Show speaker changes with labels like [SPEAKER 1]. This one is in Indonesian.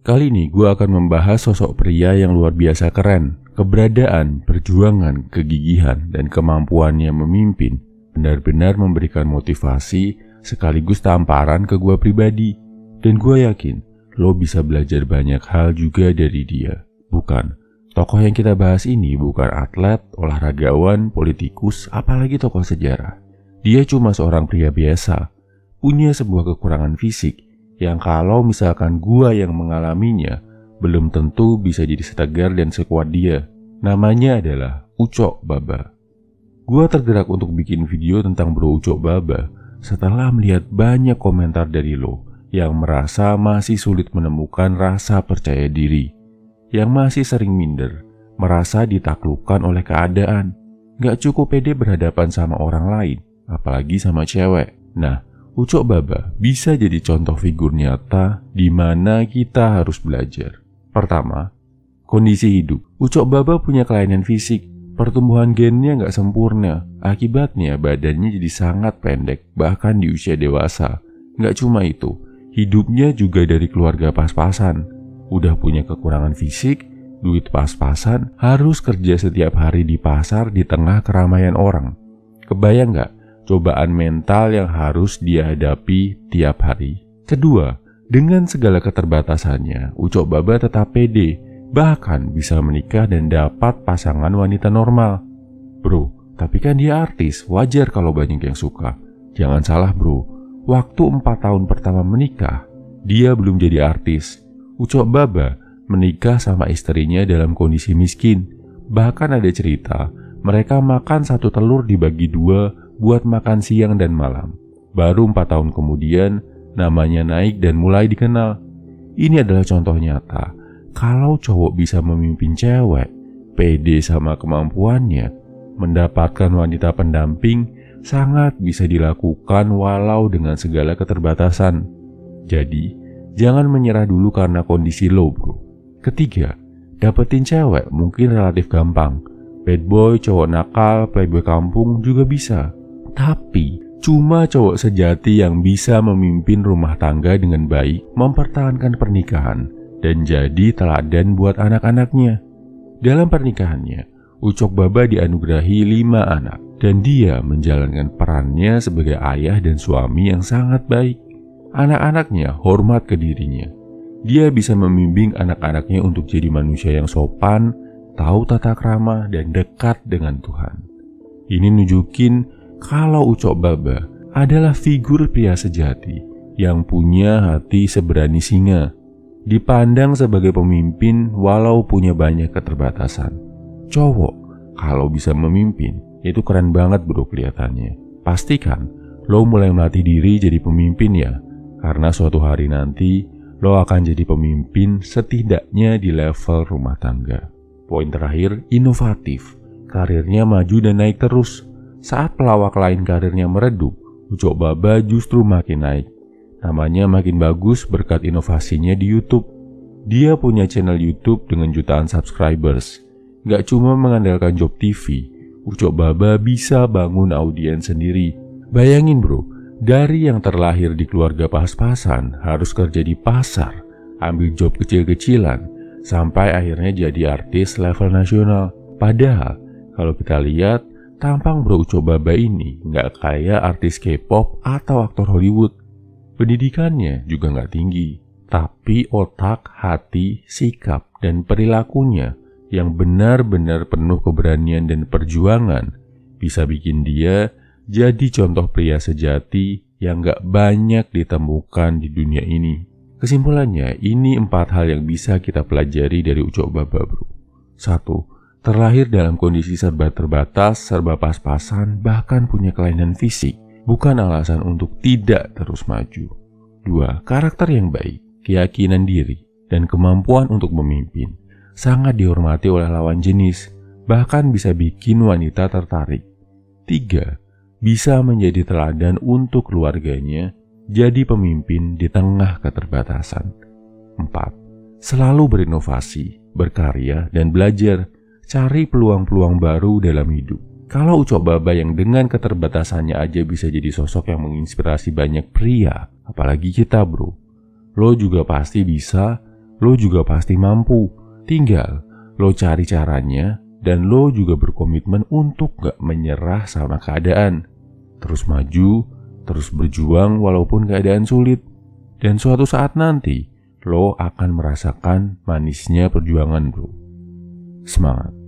[SPEAKER 1] Kali ini gue akan membahas sosok pria yang luar biasa keren. Keberadaan, perjuangan, kegigihan, dan kemampuannya memimpin benar-benar memberikan motivasi sekaligus tamparan ke gue pribadi. Dan gue yakin lo bisa belajar banyak hal juga dari dia. Bukan, tokoh yang kita bahas ini bukan atlet, olahragawan, politikus, apalagi tokoh sejarah. Dia cuma seorang pria biasa, punya sebuah kekurangan fisik yang kalau misalkan gua yang mengalaminya, belum tentu bisa jadi setegar dan sekuat dia. Namanya adalah Ucok Baba. Gua tergerak untuk bikin video tentang Bro Ucok Baba setelah melihat banyak komentar dari lo yang merasa masih sulit menemukan rasa percaya diri, yang masih sering minder, merasa ditaklukkan oleh keadaan, gak cukup pede berhadapan sama orang lain, apalagi sama cewek. Nah, Ucok Baba bisa jadi contoh figur nyata di mana kita harus belajar. Pertama, kondisi hidup. Ucok Baba punya kelainan fisik, pertumbuhan gennya nggak sempurna. Akibatnya badannya jadi sangat pendek, bahkan di usia dewasa. Nggak cuma itu, hidupnya juga dari keluarga pas-pasan. Udah punya kekurangan fisik, duit pas-pasan, harus kerja setiap hari di pasar di tengah keramaian orang. Kebayang nggak cobaan mental yang harus dia hadapi tiap hari? Kedua, dengan segala keterbatasannya, Ucok Baba tetap pede, bahkan bisa menikah dan dapat pasangan wanita normal. Bro, tapi kan dia artis, wajar kalau banyak yang suka. Jangan salah bro, waktu 4 tahun pertama menikah, dia belum jadi artis. Ucok Baba menikah sama istrinya dalam kondisi miskin. Bahkan ada cerita, mereka makan 1 telur dibagi 2 buat makan siang dan malam. Baru 4 tahun kemudian, namanya naik dan mulai dikenal. Ini adalah contoh nyata. Kalau cowok bisa memimpin cewek, pede sama kemampuannya, mendapatkan wanita pendamping, sangat bisa dilakukan walau dengan segala keterbatasan. Jadi, jangan menyerah dulu karena kondisi lo bro. Ketiga, dapetin cewek mungkin relatif gampang. Bad boy, cowok nakal, playboy kampung juga bisa. Tapi, cuma cowok sejati yang bisa memimpin rumah tangga dengan baik, mempertahankan pernikahan, dan jadi teladan buat anak-anaknya. Dalam pernikahannya, Ucok Baba dianugerahi 5 anak, dan dia menjalankan perannya sebagai ayah dan suami yang sangat baik. Anak-anaknya hormat ke dirinya. Dia bisa membimbing anak-anaknya untuk jadi manusia yang sopan, tahu tata krama, dan dekat dengan Tuhan. Ini nunjukin kalau Ucok Baba adalah figur pria sejati yang punya hati seberani singa, dipandang sebagai pemimpin walau punya banyak keterbatasan. Cowok kalau bisa memimpin itu keren banget bro kelihatannya. Pastikan lo mulai melatih diri jadi pemimpin ya, karena suatu hari nanti lo akan jadi pemimpin setidaknya di level rumah tangga. Poin terakhir, inovatif. Karirnya maju dan naik terus. Saat pelawak lain karirnya meredup, Ucok Baba justru makin naik. Namanya makin bagus berkat inovasinya di YouTube. Dia punya channel YouTube dengan jutaan subscribers. Gak cuma mengandalkan job TV, Ucok Baba bisa bangun audiens sendiri. Bayangin bro, dari yang terlahir di keluarga pas-pasan, harus kerja di pasar, ambil job kecil-kecilan, sampai akhirnya jadi artis level nasional. Padahal, kalau kita lihat, tampang Bro Ucok Baba ini nggak kayak artis K-pop atau aktor Hollywood. Pendidikannya juga nggak tinggi, tapi otak, hati, sikap, dan perilakunya yang benar-benar penuh keberanian dan perjuangan bisa bikin dia jadi contoh pria sejati yang nggak banyak ditemukan di dunia ini. Kesimpulannya, ini 4 hal yang bisa kita pelajari dari Ucok Baba bro. 1. Terlahir dalam kondisi serba terbatas, serba pas-pasan, bahkan punya kelainan fisik, bukan alasan untuk tidak terus maju. 2. Karakter yang baik, keyakinan diri, dan kemampuan untuk memimpin, sangat dihormati oleh lawan jenis, bahkan bisa bikin wanita tertarik. 3. Bisa menjadi teladan untuk keluarganya, jadi pemimpin di tengah keterbatasan. 4. Selalu berinovasi, berkarya, dan belajar. Cari peluang-peluang baru dalam hidup. Kalau Ucok Baba yang dengan keterbatasannya aja bisa jadi sosok yang menginspirasi banyak pria, apalagi kita bro. Lo juga pasti bisa, lo juga pasti mampu. Tinggal lo cari caranya dan lo juga berkomitmen untuk gak menyerah sama keadaan. Terus maju, terus berjuang walaupun keadaan sulit. Dan suatu saat nanti, lo akan merasakan manisnya perjuangan bro. Semangat!